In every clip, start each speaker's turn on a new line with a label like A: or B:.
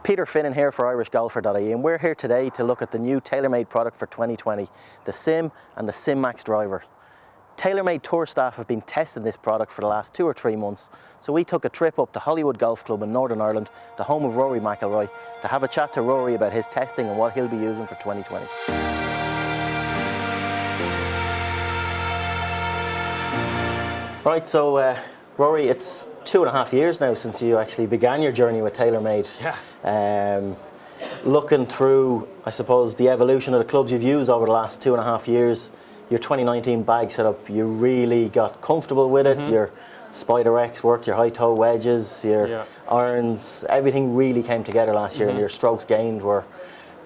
A: Peter Finnan here for IrishGolfer.ie, and we're here today to look at the new TaylorMade product for 2020, the SIM and the SIM Max driver. TaylorMade tour staff have been testing this product for the last 2 or 3 months, so we took a trip up to Hollywood Golf Club in Northern Ireland, the home of Rory McIlroy, to have a chat to Rory about his testing and what he'll be using for 2020. Right, so Rory, it's 2.5 years now since you actually began your journey with TaylorMade.
B: Yeah.
A: Looking through, I suppose, the evolution of the clubs you've used over the last 2.5 years, your 2019 bag setup, you really got comfortable with it. Your Spider X worked, your high toe wedges, your irons, everything really came together last year, and your strokes gained were,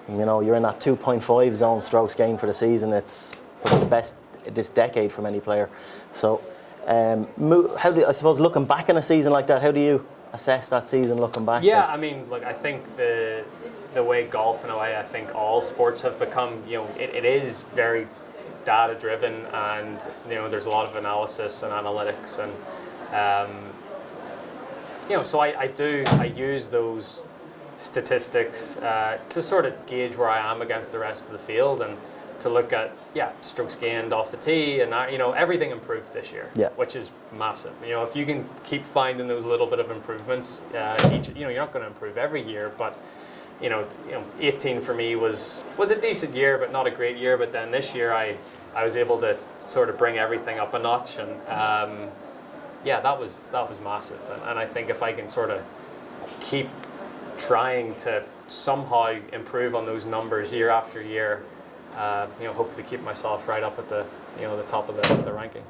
A: you know, you're in that 2.5 zone strokes gained for the season. It's probably the best this decade from any player. So, how do I suppose, looking back on a season like that, how do you assess that season looking back?
B: Yeah, I mean, look, I think the way golf, in a way, I think all sports have become, you know, it is very data driven, and you know, there's a lot of analysis and analytics, and you know, so I use those statistics to sort of gauge where I am against the rest of the field, and to look at strokes gained off the tee, and you know, everything improved this year, which is massive. You know, if you can keep finding those little bit of improvements each, you know, you're not going to improve every year, but you know, 18 for me was a decent year, but not a great year. But then this year I was able to sort of bring everything up a notch, and yeah, that was massive. And I think if I can sort of keep trying to somehow improve on those numbers year after year, you know, hopefully keep myself right up at the, you know, the top of the rankings.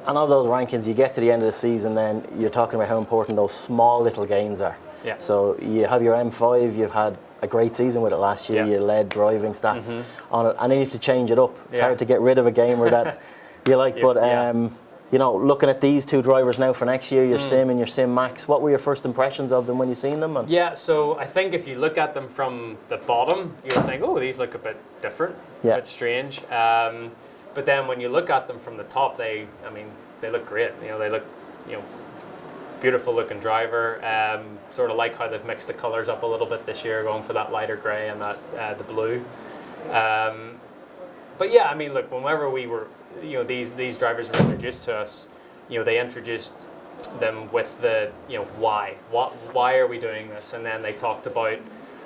A: And of those rankings, you get to the end of the season, then you're talking about how important those small little gains are. Yeah. So you have your M5, you've had a great season with it last year, you led driving stats on it, and then you have to change it up. It's hard to get rid of a gamer that you like, but you know, looking at these two drivers now for next year, your SIM and your SIM Max, what were your first impressions of them when you seen them? And
B: yeah, so I think if you look at them from the bottom, you would think, oh, these look a bit different, a bit strange. But then when you look at them from the top, they look great. You know, they look, you know, beautiful looking driver. Sort of like how they've mixed the colors up a little bit this year, going for that lighter grey and that the blue. But yeah, I mean, look, whenever we were, you know, these drivers were introduced to us, you know, they introduced them with the, you know, why are we doing this? And then they talked about,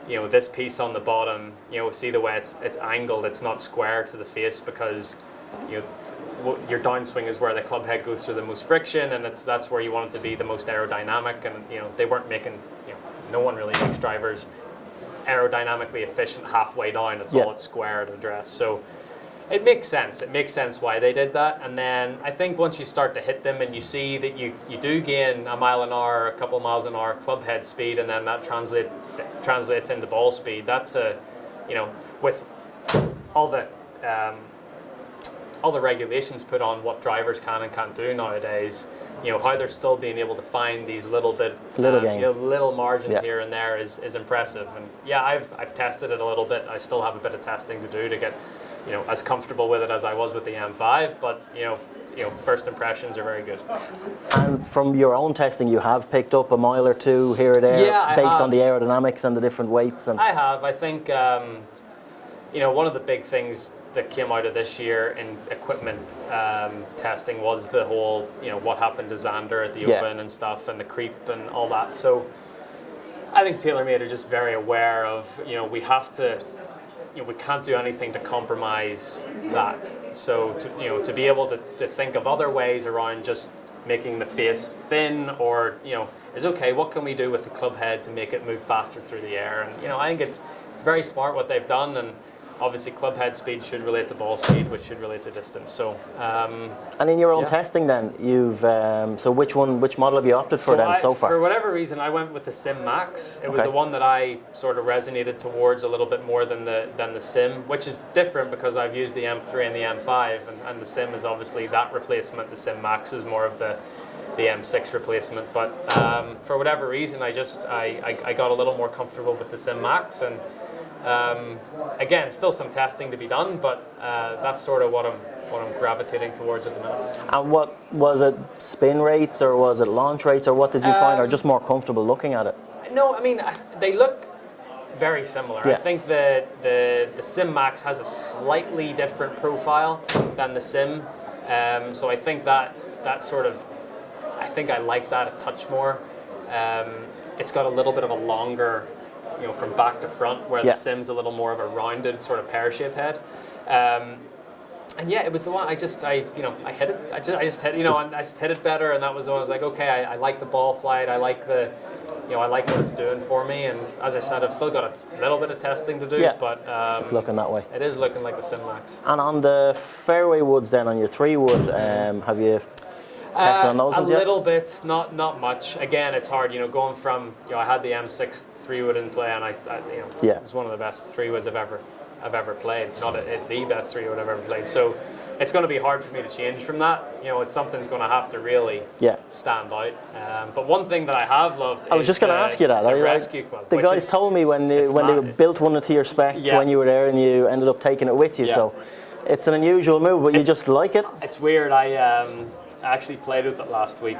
B: you know, this piece on the bottom, you know, see the way it's angled, it's not square to the face, because, you know, your downswing is where the club head goes through the most friction, and that's where you want it to be the most aerodynamic. And you know, they weren't making, you know, no one really makes drivers aerodynamically efficient halfway down. It's all at square to address. So it makes sense. It makes sense why they did that. And then I think once you start to hit them and you see that you do gain a mile an hour, a couple of miles an hour club head speed, and then that translates into ball speed. That's a, you know, with all the regulations put on what drivers can and can't do nowadays, you know, how they're still being able to find these little gains, you know, little margins here and there is impressive. And yeah, I've tested it a little bit. I still have a bit of testing to do to get, you know, as comfortable with it as I was with the M5, but you know, first impressions are very good. And
A: from your own testing, you have picked up a mile or two here or there, based on the aerodynamics and the different weights. And
B: I have. I think, you know, one of the big things that came out of this year in equipment testing was the whole, you know, what happened to Xander at the Open and stuff, and the creep and all that. So I think TaylorMade are just very aware of, you know, we have to, you know, we can't do anything to compromise that. So to be able to think of other ways around just making the face thin, or, you know, is okay, what can we do with the club head to make it move faster through the air? And you know, I think it's very smart what they've done, and obviously club head speed should relate to ball speed, which should relate to distance. So
A: and in your own testing then, you've so which model have you opted for so far?
B: For whatever reason, I went with the SIM Max. It was the one that I sort of resonated towards a little bit more than the SIM, which is different because I've used the M3 and the M5, and the SIM is obviously that replacement. The SIM Max is more of the M6 replacement. But for whatever reason, I got a little more comfortable with the SIM Max, and again, still some testing to be done, but that's sort of what I'm gravitating towards at the minute.
A: And what was it, spin rates, or was it launch rates, or what did you find, or just more comfortable looking at it?
B: No, I mean, they look very similar.
A: Yeah.
B: I think the Sim Max has a slightly different profile than the Sim, so I think that sort of, I think I like that a touch more. It's got a little bit of a longer, from back to front, where
A: Yeah.
B: the Sim's a little more of a rounded sort of pear-shaped head. And yeah, it was the one I hit it. I just hit it better, and that was when I was like, okay, I like the ball flight. I like I like what it's doing for me. And as I said, I've still got a little bit of testing to do,
A: Yeah.
B: but
A: It's looking that way.
B: it is looking like the Sim Max.
A: And on the fairway woods, then on your 3-wood, have you tested on those
B: A
A: ones yet?
B: little bit, not much. Again, it's hard, going from I had the M6 3-wood in play, and
A: Yeah.
B: it was one of the best 3-woods I've ever played. Not the best 3-wood I've ever played. So it's going to be hard for me to change from that. It's something's going to have to really stand out. But one thing that I have loved
A: I was just going to ask you that.
B: the Rescue Club.
A: The guys told me when they built one to your spec when you were there, and you ended up taking it with you.
B: Yeah.
A: So it's an unusual move, but you just like it.
B: It's weird. I actually played with it last week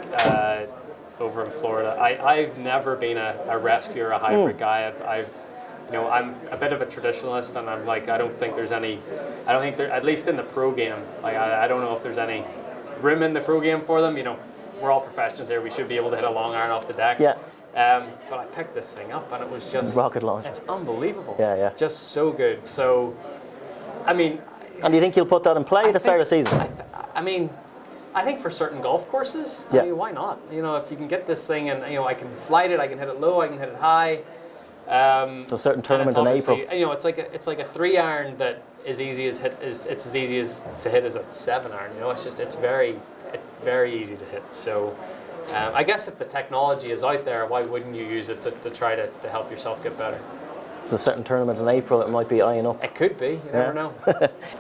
B: over in Florida. I've never been a rescue or a hybrid guy. I'm a bit of a traditionalist, and I'm like, I don't think there, at least in the pro game, like I don't know if there's any room in the pro game for them. We're all professionals here. We should be able to hit a long iron off the deck.
A: Yeah.
B: But I picked this thing up, and it was just
A: rocket launch.
B: It's unbelievable.
A: Yeah.
B: Just so good. So, I mean.
A: And do you think you'll put that in play at the start of the season?
B: I think for certain golf courses, why not? If you can get this thing, and I can flight it, I can hit it low, I can hit it high.
A: So certain tournament in April.
B: It's like a 3-iron that is as easy as to hit as a 7-iron. It's very easy to hit. So I guess if the technology is out there, why wouldn't you use it to try to help yourself get better?
A: It's a certain tournament in April, it might be eyeing up.
B: It could be, you never know.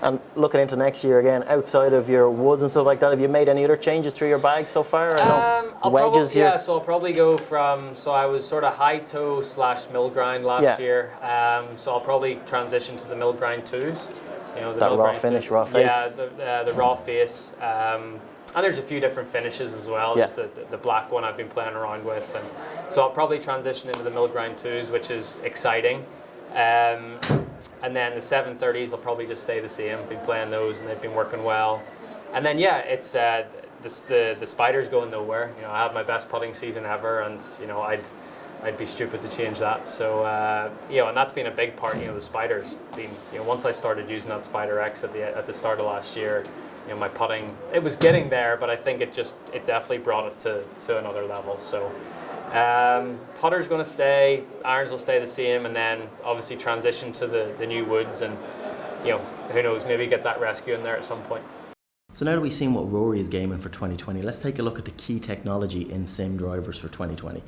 A: And looking into next year again, outside of your woods and stuff like that, have you made any other changes through your bag so far? Wedges here?
B: So I'll probably go from, I was sort of high toe / mill grind last year. So I'll probably transition to the mill grind 2s.
A: That raw finish, raw face?
B: Yeah, the raw face. And there's a few different finishes as well.
A: Yeah.
B: There's the black one I've been playing around with. And so I'll probably transition into the mill grind 2s, which is exciting. And then the 730s will probably just stay the same. I've been playing those, and they've been working well. And then it's the Spider's going nowhere. I had my best putting season ever, and I'd be stupid to change that. So and that's been a big part. The Spider's been once I started using that Spider X at the start of last year. My putting, it was getting there, but I think it definitely brought it to another level. So putter's going to stay, irons will stay the same, and then obviously transition to the new woods, and who knows, maybe get that rescue in there at some point.
A: So now that we've seen what Rory is gaming for 2020, let's take a look at the key technology in SIM drivers for 2020.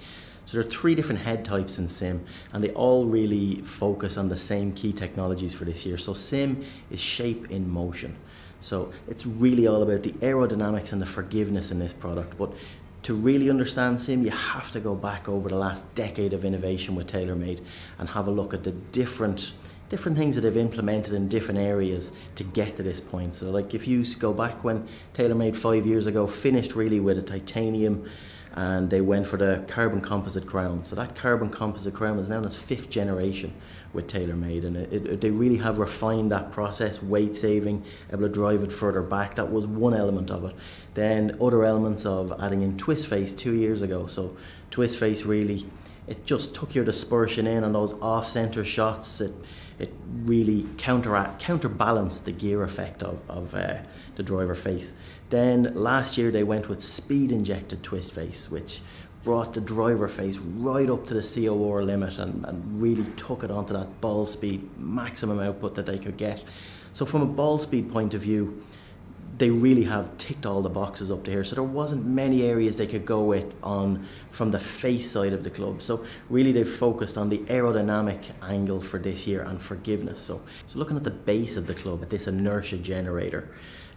A: So there are 3 different head types in SIM, and they all really focus on the same key technologies for this year. So SIM is shape in motion. So it's really all about the aerodynamics and the forgiveness in this product. But to really understand SIM, you have to go back over the last decade of innovation with TaylorMade and have a look at the different things that they've implemented in different areas to get to this point. So like if you go back when TaylorMade 5 years ago finished really with a titanium, and they went for the carbon composite crown. So that carbon composite crown is now in its 5th generation with TaylorMade, and they really have refined that process, weight saving, able to drive it further back. That was one element of it. Then other elements of adding in twist face 2 years ago. So twist face really, it just took your dispersion in on those off-center shots. It really counterbalanced the gear effect of the driver face. Then last year they went with speed injected twist face, which brought the driver face right up to the COR limit and really took it onto that ball speed maximum output that they could get. So from a ball speed point of view, they really have ticked all the boxes up to here. So there wasn't many areas they could go with from the face side of the club. So really they've focused on the aerodynamic angle for this year and forgiveness. So looking at the base of the club, at this Inertia Generator,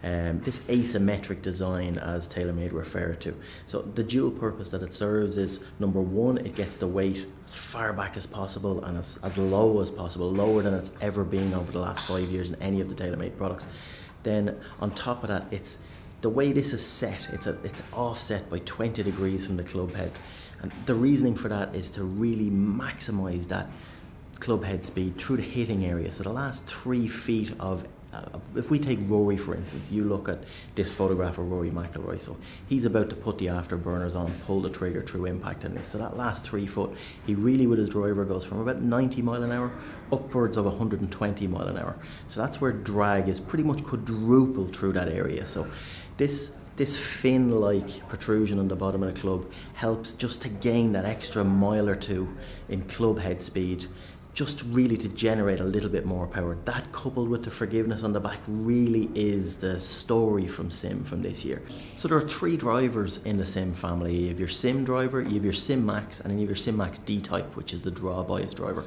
A: this asymmetric design as TaylorMade refer to. So the dual purpose that it serves is, number one, it gets the weight as far back as possible and as low as possible, lower than it's ever been over the last 5 years in any of the TaylorMade products. Then on top of that, it's the way this is set, it's offset by 20 degrees from the club head. And the reasoning for that is to really maximize that club head speed through the hitting area. So the last 3 feet of if we take Rory, for instance, you look at this photograph of Rory McIlroy. So he's about to put the afterburners on, pull the trigger through impact in this. So that last 3 foot, he really with his driver goes from about 90 mile an hour upwards of 120 mile an hour. So that's where drag is pretty much quadrupled through that area. So this fin-like protrusion on the bottom of the club helps just to gain that extra mile or two in club head speed, just really to generate a little bit more power. That coupled with the forgiveness on the back really is the story from SIM from this year. So there are 3 drivers in the SIM family. You have your SIM driver, you have your SIM Max, and then you have your SIM Max D-Type, which is the draw bias driver.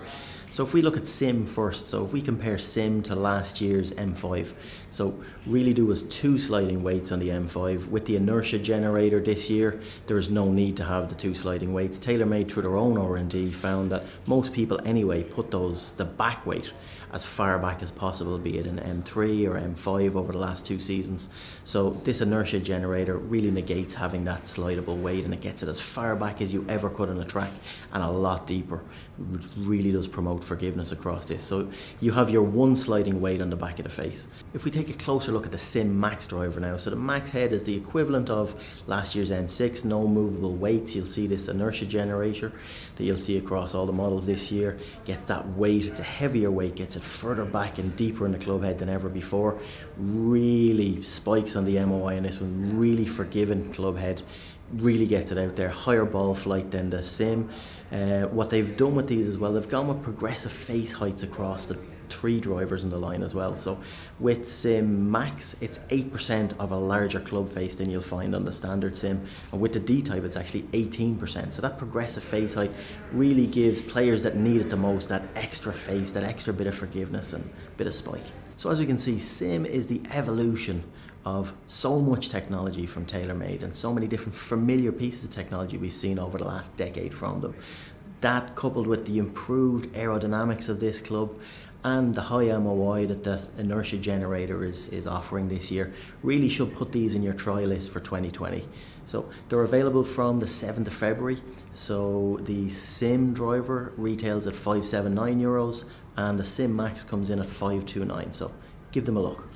A: So if we look at SIM first, so if we compare SIM to last year's M5, so really there was 2 sliding weights on the M5. With the Inertia Generator this year, there is no need to have the 2 sliding weights. TaylorMade, through their own R&D, found that most people anyway put the back weight as far back as possible, be it an M3 or M5 over the last 2 seasons. So this Inertia Generator really negates having that slidable weight, and it gets it as far back as you ever could on a track and a lot deeper. It really does promote forgiveness across this. So you have your 1 sliding weight on the back of the face. If we take a closer look at the SIM Max driver now, so the Max head is the equivalent of last year's M6, no movable weights. You'll see this Inertia Generator that you'll see across all the models this year, gets that weight, it's a heavier weight, gets it further back and deeper in the club head than ever before. Really spikes on the MOI on this one, really forgiving club head, really gets it out there, higher ball flight than the SIM. What they've done with these as well, they've gone with progressive face heights across the 3 drivers in the line as well. So with SIM Max, it's 8% of a larger club face than you'll find on the standard SIM, and with the D-Type it's actually 18%. So that progressive face height really gives players that need it the most that extra face, that extra bit of forgiveness and bit of spike. So as we can see, SIM is the evolution of so much technology from TaylorMade and so many different familiar pieces of technology we've seen over the last decade from them. That coupled with the improved aerodynamics of this club and the high MOI that the Inertia Generator is offering this year really should put these in your try list for 2020. So they're available from the 7th of February. So the SIM driver retails at €579 and the SIM Max comes in at €529. So give them a look.